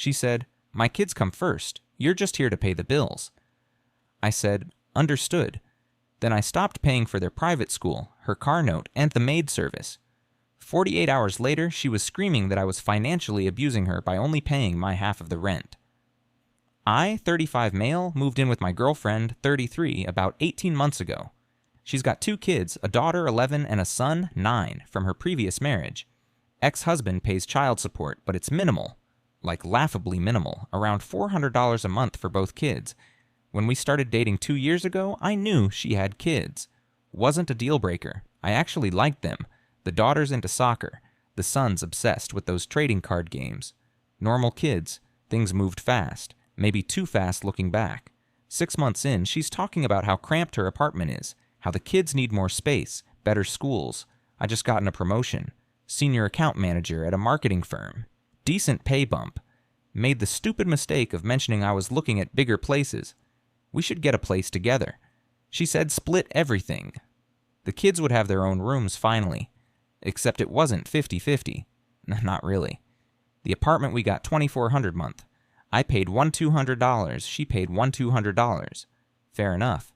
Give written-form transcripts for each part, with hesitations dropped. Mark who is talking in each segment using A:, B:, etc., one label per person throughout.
A: She said, "My kids come first. You're just here to pay the bills." I said, "Understood." Then I stopped paying for their private school, her car note, and the maid service. 48 hours later, she was screaming that I was financially abusing her by only paying my half of the rent. I, 35 male, moved in with my girlfriend, 33, about 18 months ago. She's got 2 kids, a daughter 11 and a son 9, from her previous marriage. Ex-husband pays child support, but it's minimal, like laughably minimal, around $400 a month for both kids. When we started dating 2 years ago, I knew she had kids. Wasn't a deal breaker. I actually liked them. The daughter's into soccer. The son's obsessed with those trading card games. Normal kids. Things moved fast. Maybe too fast looking back. 6 months in, she's talking about how cramped her apartment is, how the kids need more space, better schools. I just gotten a promotion. Senior account manager at a marketing firm. Decent pay bump. Made the stupid mistake of mentioning I was looking at bigger places. We should get a place together. She said split everything. The kids would have their own rooms finally. Except it wasn't 50-50. Not really. The apartment we got $2,400 a month. I paid $1,200. She paid $1,200. Fair enough.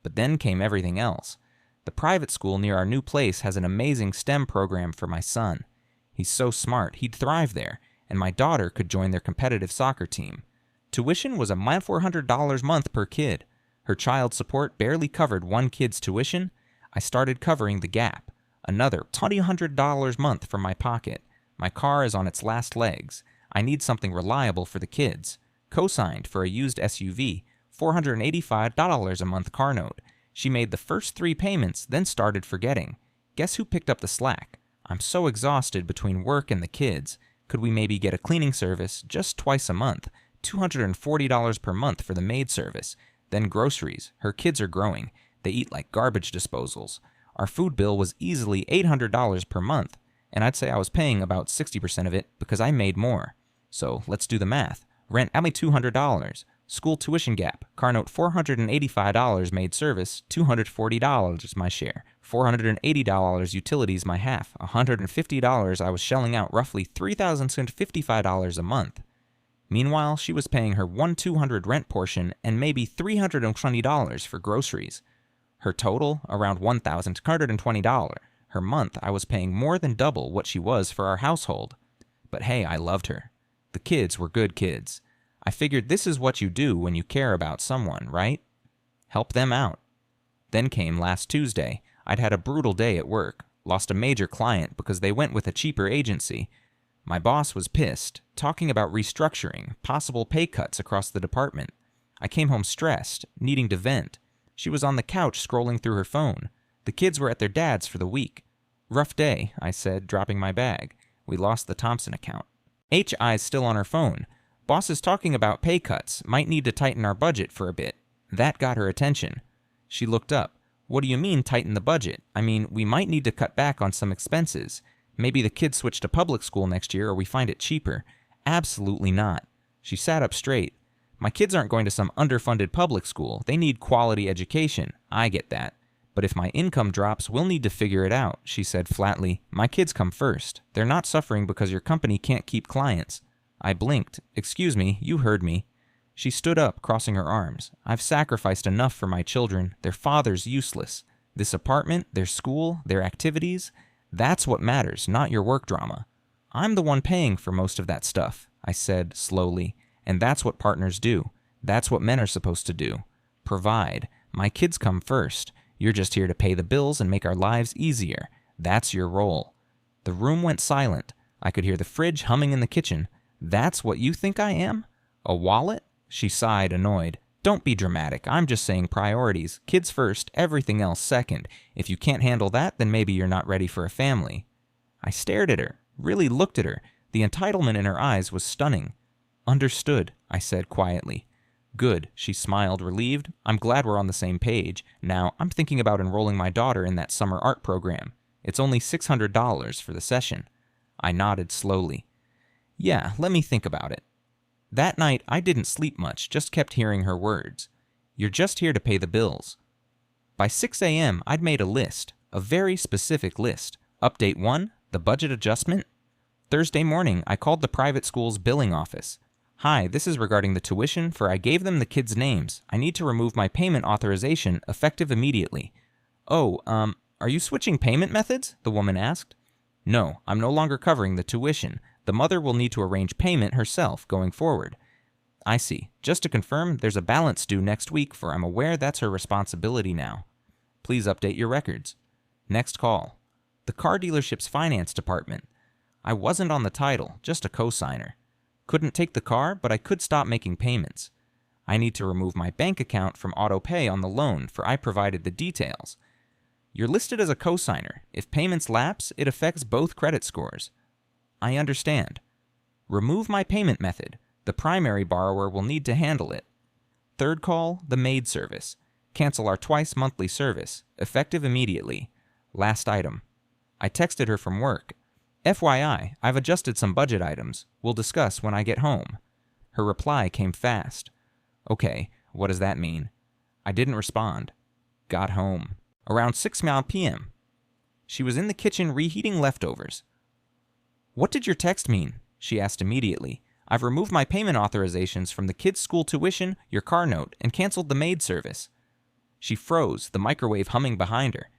A: But then came everything else. The private school near our new place has an amazing STEM program for my son. He's so smart, he'd thrive there, and my daughter could join their competitive soccer team. Tuition was $400 a month per kid. Her child support barely covered one kid's tuition. I started covering the gap. Another $200 a month from my pocket. My car is on its last legs. I need something reliable for the kids. Co-signed for a used SUV, $485 a month car note. She made the first 3 payments, then started forgetting. Guess who picked up the slack? I'm so exhausted between work and the kids. Could we maybe get a cleaning service just twice a month? $240 per month for the maid service. Then groceries. Her kids are growing. They eat like garbage disposals. Our food bill was easily $800 per month, and I'd say I was paying about 60% of it because I made more. So let's do the math. Rent only $200. School tuition gap. Car note $485 maid service, $240 my share. $480 utilities my half. $150 I was shelling out, roughly $3,255 a month. Meanwhile, she was paying her $1,200 rent portion and maybe $320 for groceries. Her total, around $1,220. Her month, I was paying more than double what she was for our household. But hey, I loved her. The kids were good kids. I figured this is what you do when you care about someone, right? Help them out. Then came last Tuesday. I'd had a brutal day at work. Lost a major client because they went with a cheaper agency. My boss was pissed, talking about restructuring, possible pay cuts across the department. I came home stressed, needing to vent. She was on the couch scrolling through her phone. The kids were at their dad's for the week. Rough day, I said, dropping my bag. We lost the Thompson account. HI's still on her phone. Boss is talking about pay cuts, might need to tighten our budget for a bit. That got her attention. She looked up. What do you mean tighten the budget? I mean, we might need to cut back on some expenses. Maybe the kids switch to public school next year or we find it cheaper. Absolutely not. She sat up straight. My kids aren't going to some underfunded public school. They need quality education. I get that. But if my income drops, we'll need to figure it out, she said flatly. My kids come first. They're not suffering because your company can't keep clients. I blinked. Excuse me, you heard me. She stood up, crossing her arms. I've sacrificed enough for my children. Their father's useless. This apartment, their school, their activities, that's what matters, not your work drama. I'm the one paying for most of that stuff, I said slowly. And that's what partners do. That's what men are supposed to do. Provide. My kids come first. You're just here to pay the bills and make our lives easier. That's your role. The room went silent. I could hear the fridge humming in the kitchen. That's what you think I am? A wallet? She sighed, annoyed. Don't be dramatic. I'm just saying priorities. Kids first, everything else second. If you can't handle that, then maybe you're not ready for a family. I stared at her, really looked at her. The entitlement in her eyes was stunning. Understood, I said quietly. Good, she smiled, relieved. I'm glad we're on the same page. Now, I'm thinking about enrolling my daughter in that summer art program. It's only $600 for the session. I nodded slowly. Yeah, let me think about it. That night, I didn't sleep much, just kept hearing her words. You're just here to pay the bills. By 6 a.m., I'd made a list, a very specific list. Update 1, the budget adjustment. Thursday morning, I called the private school's billing office. Hi, this is regarding the tuition for I gave them the kids' names. I need to remove my payment authorization effective immediately. Oh, are you switching payment methods? The woman asked. No, I'm no longer covering the tuition. The mother will need to arrange payment herself going forward. I see. Just to confirm, there's a balance due next week, for I'm aware that's her responsibility now. Please update your records. Next call. The car dealership's finance department. I wasn't on the title, just a co-signer. Couldn't take the car, but I could stop making payments. I need to remove my bank account from auto pay on the loan, for I provided the details. You're listed as a co-signer. If payments lapse, it affects both credit scores. I understand. Remove my payment method. The primary borrower will need to handle it. Third call, the Maid service. Cancel our twice monthly service, effective immediately. Last item. I texted her from work. FYI, I've adjusted some budget items. We'll discuss when I get home. Her reply came fast. Okay, what does that mean? I didn't respond. Got home. Around 6 p.m. She was in the kitchen reheating leftovers. What did your text mean? She asked immediately. I've removed my payment authorizations from the kids' school tuition, your car note, and canceled the Maid service. She froze, the microwave humming behind her.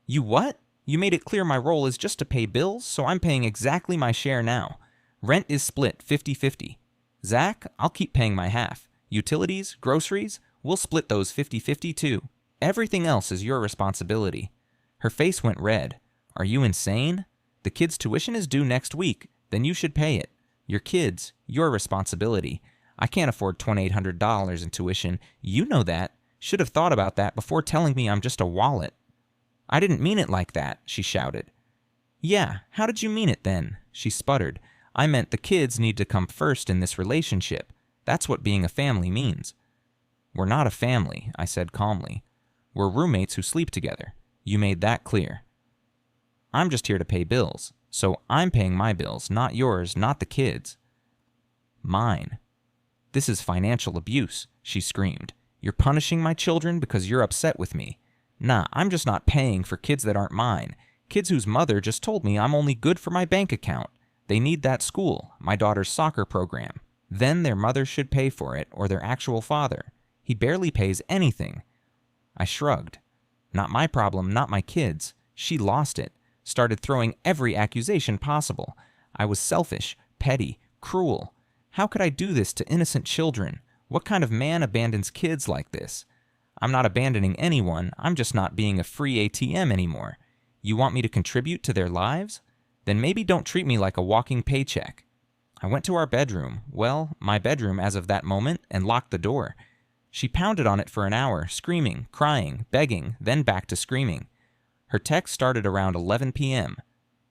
A: You what? You made it clear my role is just to pay bills, so I'm paying exactly my share now. Rent is split 50-50. Zach, I'll keep paying my half. Utilities, groceries, we'll split those 50-50 too. Everything else is your responsibility. Her face went red. Are you insane? The kids' tuition is due next week. Then you should pay it. Your kids, your responsibility. I can't afford $2,800 in tuition. You know that. Should have thought about that before telling me I'm just a wallet. I didn't mean it like that, she shouted. Yeah, how did you mean it then? She sputtered. I meant the kids need to come first in this relationship. That's what being a family means. We're not a family, I said calmly. We're roommates who sleep together. You made that clear. I'm just here to pay bills, so I'm paying my bills, not yours, not the kids. Mine. This is financial abuse, she screamed. You're punishing my children because you're upset with me. Nah, I'm just not paying for kids that aren't mine. Kids whose mother just told me I'm only good for my bank account. They need that school, my daughter's soccer program. Then their mother should pay for it, or their actual father. He barely pays anything. I shrugged. Not my problem, not my kids. She lost it. Started throwing every accusation possible. I was selfish, petty, cruel. How could I do this to innocent children? What kind of man abandons kids like this? I'm not abandoning anyone. I'm just not being a free ATM anymore. You want me to contribute to their lives? Then maybe don't treat me like a walking paycheck. I went to our bedroom, well, my bedroom as of that moment, and locked the door. She pounded on it for an hour, screaming, crying, begging, then back to screaming. Her text started around 11 p.m.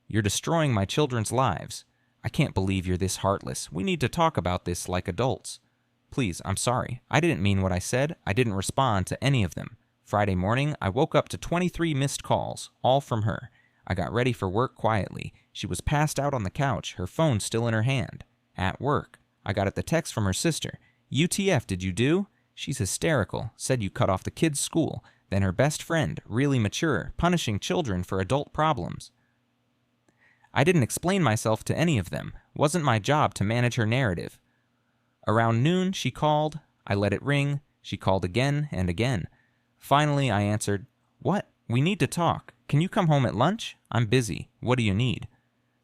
A: You're destroying my children's lives. I can't believe you're this heartless. We need to talk about this like adults. Please, I'm sorry. I didn't mean what I said. I didn't respond to any of them. Friday morning, I woke up to 23 missed calls, all from her. I got ready for work quietly. She was passed out on the couch, her phone still in her hand. At work, I got the text from her sister. UTF, did you do? She's hysterical, said you cut off the kids' school. Then her best friend, really mature, punishing children for adult problems. I didn't explain myself to any of them. Wasn't my job to manage her narrative. Around noon, she called. I let it ring. She called again and again. Finally, I answered, What? We need to talk. Can you come home at lunch? I'm busy. What do you need?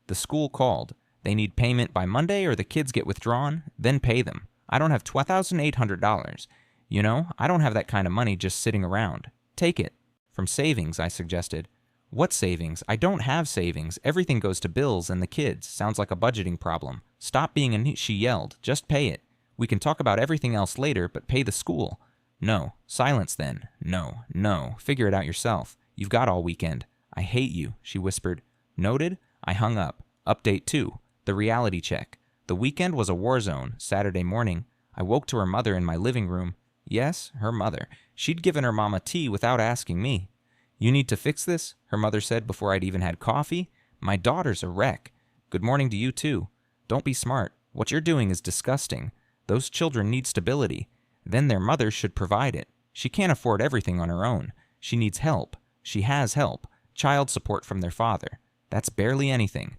A: The school called. They need payment by Monday or the kids get withdrawn. Then pay them. I don't have $12,800. You know, I don't have that kind of money just sitting around. Take it. From savings, I suggested. What savings? I don't have savings. Everything goes to bills and the kids. Sounds like a budgeting problem. Stop being a she yelled. Just pay it. We can talk about everything else later, but pay the school. No. Silence then. No. Figure it out yourself. You've got all weekend. I hate you, she whispered. Noted? I hung up. Update 2. The reality check. The weekend was a war zone. Saturday morning, I woke to her mother in my living room. Yes, her mother. She'd given her mama tea without asking me. You need to fix this, her mother said before I'd even had coffee. My daughter's a wreck. Good morning to you too. Don't be smart. What you're doing is disgusting. Those children need stability. Then their mother should provide it. She can't afford everything on her own. She needs help. She has help. Child support from their father. That's barely anything.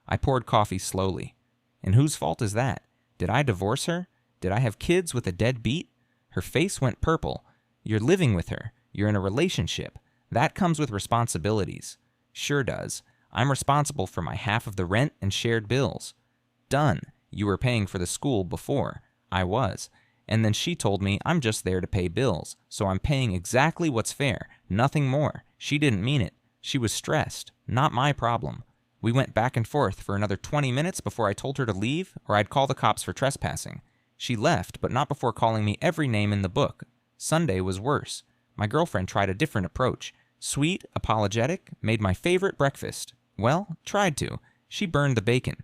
A: I poured coffee slowly. And whose fault is that? Did I divorce her? Did I have kids with a deadbeat? Her face went purple. You're living with her. You're in a relationship. That comes with responsibilities. Sure does. I'm responsible for my half of the rent and shared bills. Done. You were paying for the school before. I was. And then she told me I'm just there to pay bills, so I'm paying exactly what's fair, nothing more. She didn't mean it. She was stressed. Not my problem. We went back and forth for another 20 minutes before I told her to leave, or I'd call the cops for trespassing. She left, but not before calling me every name in the book. Sunday was worse. My girlfriend tried a different approach. Sweet, apologetic, made my favorite breakfast. Well, tried to. She burned the bacon.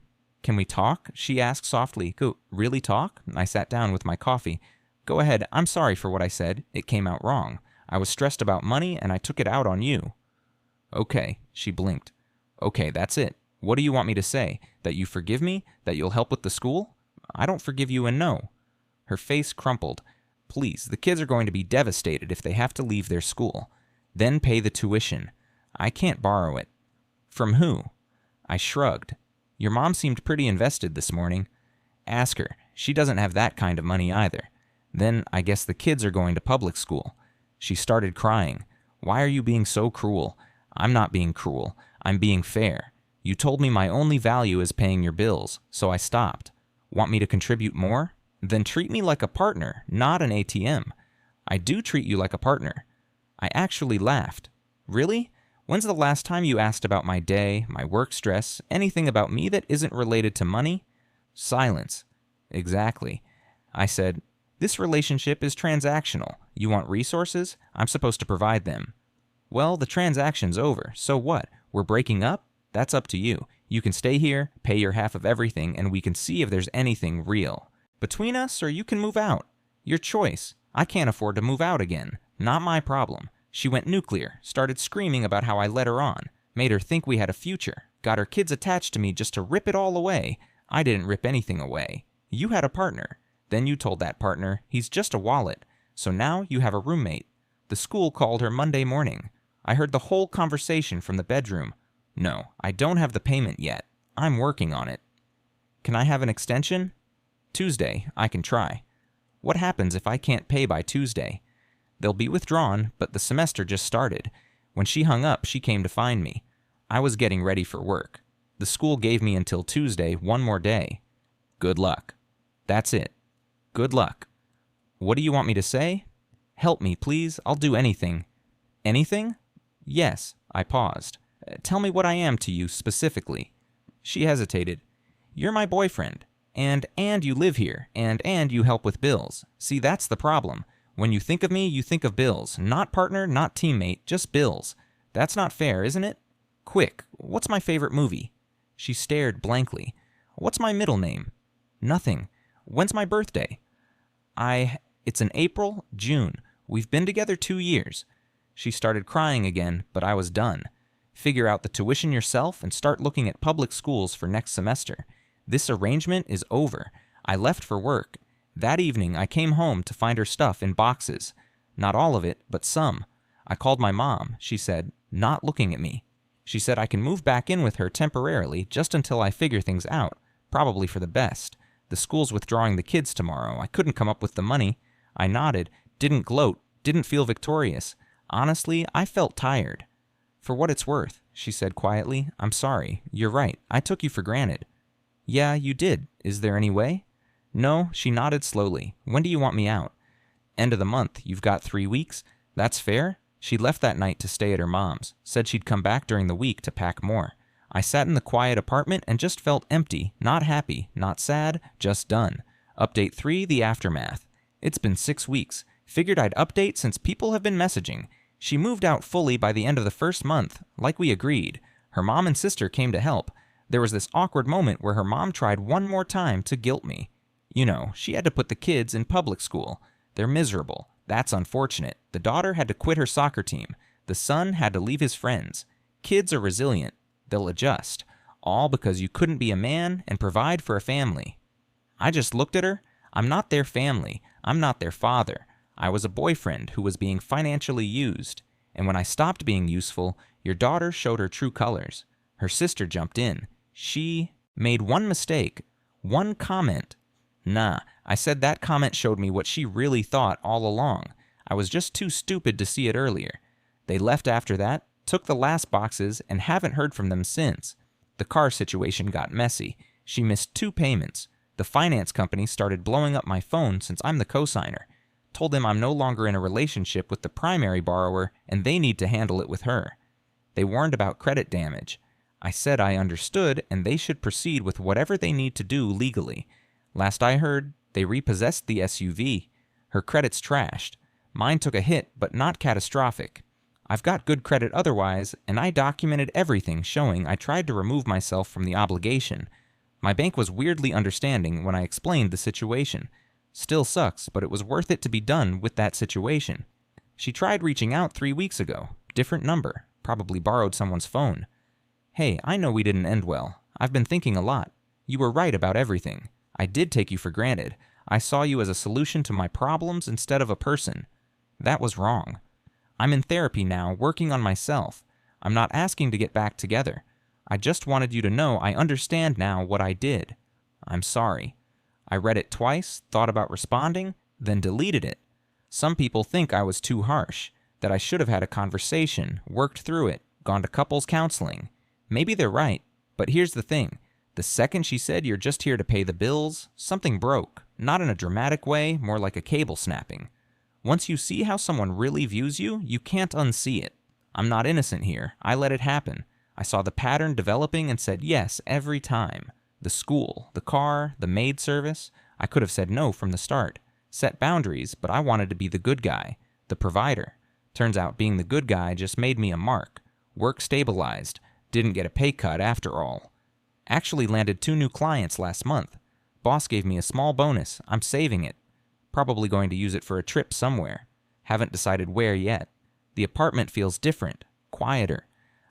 A: Can we talk? She asked softly. Go, really talk? I sat down with my coffee. Go ahead. I'm sorry for what I said. It came out wrong. I was stressed about money, and I took it out on you. Okay, she blinked. Okay, that's it. What do you want me to say? That you forgive me? That you'll help with the school? I don't forgive you and no. Her face crumpled. Please, the kids are going to be devastated if they have to leave their school. Then pay the tuition. I can't borrow it. From who? I shrugged. Your mom seemed pretty invested this morning. Ask her. She doesn't have that kind of money either. Then I guess the kids are going to public school. She started crying. Why are you being so cruel? I'm not being cruel. I'm being fair. You told me my only value is paying your bills, so I stopped. Want me to contribute more? Then treat me like a partner, not an ATM. I do treat you like a partner. I actually laughed. Really? When's the last time you asked about my day, my work stress, anything about me that isn't related to money? Silence. Exactly. I said, this relationship is transactional. You want resources? I'm supposed to provide them. Well, the transaction's over, so what? We're breaking up? That's up to you. You can stay here, pay your half of everything, and we can see if there's anything real. Between us, or you can move out. Your choice. I can't afford to move out again. Not my problem. She went nuclear, started screaming about how I led her on, made her think we had a future, got her kids attached to me just to rip it all away. I didn't rip anything away. You had a partner. Then you told that partner, he's just a wallet. So now you have a roommate. The school called her Monday morning. I heard the whole conversation from the bedroom. No, I don't have the payment yet. I'm working on it. Can I have an extension? Tuesday, I can try. What happens if I can't pay by Tuesday? They'll be withdrawn, but the semester just started. When she hung up, she came to find me. I was getting ready for work. The school gave me until Tuesday, one more day. Good luck. That's it. Good luck. What do you want me to say? Help me, please. I'll do anything. Anything? Yes. I paused. Tell me what I am to you specifically. She hesitated. You're my boyfriend. And you live here. And you help with bills. See, that's the problem. When you think of me, you think of bills. Not partner, not teammate, just bills. That's not fair, isn't it? Quick, what's my favorite movie? She stared blankly. What's my middle name? Nothing. When's my birthday? It's in April, June. We've been together 2 years. She started crying again, but I was done. Figure out the tuition yourself and start looking at public schools for next semester. This arrangement is over. I left for work. That evening, I came home to find her stuff in boxes. Not all of it, but some. I called my mom, she said, not looking at me. She said I can move back in with her temporarily just until I figure things out, probably for the best. The school's withdrawing the kids tomorrow. I couldn't come up with the money. I nodded, didn't gloat, didn't feel victorious. Honestly, I felt tired. For what it's worth, she said quietly, I'm sorry. You're right. I took you for granted. Yeah, you did. Is there any way? No, she nodded slowly. When do you want me out? End of the month. You've got 3 weeks. That's fair? She left that night to stay at her mom's. Said she'd come back during the week to pack more. I sat in the quiet apartment and just felt empty, not happy, not sad, just done. Update 3, the aftermath. It's been 6 weeks. Figured I'd update since people have been messaging. She moved out fully by the end of the first month, like we agreed. Her mom and sister came to help. There was this awkward moment where her mom tried one more time to guilt me. You know, she had to put the kids in public school. They're miserable. That's unfortunate. The daughter had to quit her soccer team. The son had to leave his friends. Kids are resilient. They'll adjust. All because you couldn't be a man and provide for a family. I just looked at her. I'm not their family. I'm not their father. I was a boyfriend who was being financially used. And when I stopped being useful, your daughter showed her true colors. Her sister jumped in. She made one mistake, one comment. Nah, I said that comment showed me what she really thought all along. I was just too stupid to see it earlier. They left after that, took the last boxes, and haven't heard from them since. The car situation got messy. She missed 2 payments. The finance company started blowing up my phone since I'm the cosigner. Told them I'm no longer in a relationship with the primary borrower and they need to handle it with her. They warned about credit damage. I said I understood and they should proceed with whatever they need to do legally. Last I heard, they repossessed the SUV. Her credit's trashed. Mine took a hit, but not catastrophic. I've got good credit otherwise, and I documented everything showing I tried to remove myself from the obligation. My bank was weirdly understanding when I explained the situation. Still sucks, but it was worth it to be done with that situation. She tried reaching out 3 weeks ago. Different number. Probably borrowed someone's phone. Hey, I know we didn't end well. I've been thinking a lot. You were right about everything. I did take you for granted. I saw you as a solution to my problems instead of a person. That was wrong. I'm in therapy now, working on myself. I'm not asking to get back together. I just wanted you to know I understand now what I did. I'm sorry. I read it twice, thought about responding, then deleted it. Some people think I was too harsh, that I should have had a conversation, worked through it, gone to couples counseling. Maybe they're right, but here's the thing. The second she said you're just here to pay the bills, something broke. Not in a dramatic way, more like a cable snapping. Once you see how someone really views you, you can't unsee it. I'm not innocent here. I let it happen. I saw the pattern developing and said yes every time. The school, the car, the maid service. I could have said no from the start. Set boundaries, but I wanted to be the good guy, the provider. Turns out being the good guy just made me a mark. Work stabilized. Didn't get a pay cut after all. Actually landed 2 new clients last month. Boss gave me a small bonus. I'm saving it. Probably going to use it for a trip somewhere. Haven't decided where yet. The apartment feels different, quieter.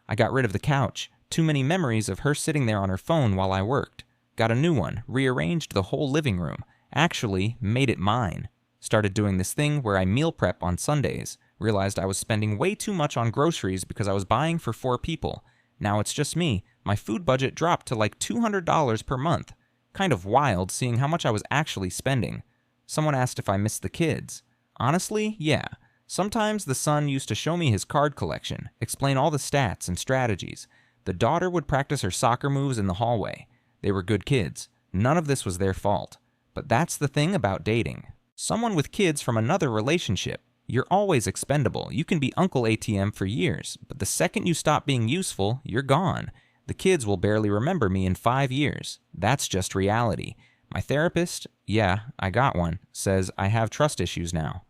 A: I got rid of the couch. Too many memories of her sitting there on her phone while I worked. Got a new one, rearranged the whole living room. Actually, made it mine. Started doing this thing where I meal prep on Sundays. Realized I was spending way too much on groceries because I was buying for 4 people. Now it's just me. My food budget dropped to like $200 per month. Kind of wild seeing how much I was actually spending. Someone asked if I missed the kids. Honestly, yeah. Sometimes the son used to show me his card collection, explain all the stats and strategies. The daughter would practice her soccer moves in the hallway. They were good kids. None of this was their fault. But that's the thing about dating. Someone with kids from another relationship. You're always expendable. You can be Uncle ATM for years, but the second you stop being useful, you're gone. The kids will barely remember me in 5 years. That's just reality. My therapist, yeah, I got one, says I have trust issues now.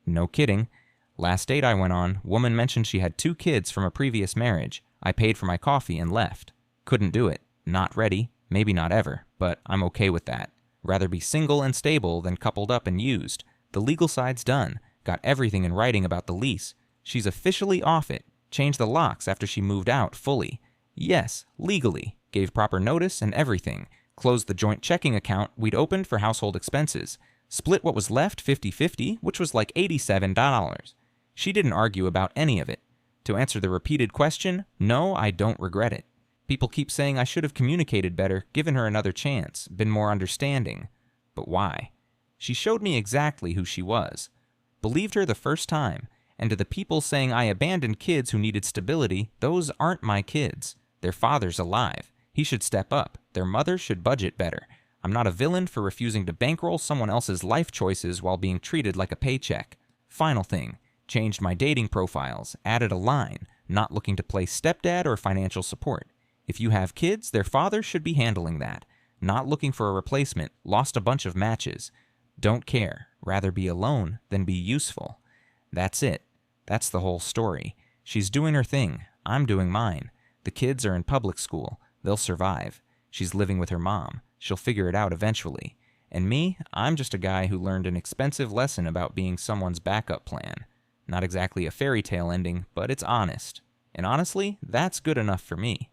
A: No kidding. Last date I went on, woman mentioned she had 2 kids from a previous marriage. I paid for my coffee and left. Couldn't do it. Not ready. Maybe not ever, but I'm okay with that. Rather be single and stable than coupled up and used. The legal side's done. Got everything in writing about the lease. She's officially off it. Changed the locks after she moved out fully. Yes, legally. Gave proper notice and everything. Closed the joint checking account we'd opened for household expenses. Split what was left 50-50, which was like $87. She didn't argue about any of it. To answer the repeated question, no, I don't regret it. People keep saying I should have communicated better, given her another chance, been more understanding. But why? She showed me exactly who she was. Believed her the first time, and to the people saying I abandoned kids who needed stability, those aren't my kids. Their father's alive. He should step up. Their mother should budget better. I'm not a villain for refusing to bankroll someone else's life choices while being treated like a paycheck. Final thing. Changed my dating profiles. Added a line. Not looking to play stepdad or financial support. If you have kids, their father should be handling that. Not looking for a replacement. Lost a bunch of matches. Don't care. Rather be alone than be useful. That's it. That's the whole story. She's doing her thing. I'm doing mine. The kids are in public school. They'll survive. She's living with her mom. She'll figure it out eventually. And me, I'm just a guy who learned an expensive lesson about being someone's backup plan. Not exactly a fairy tale ending, but it's honest. And honestly, that's good enough for me.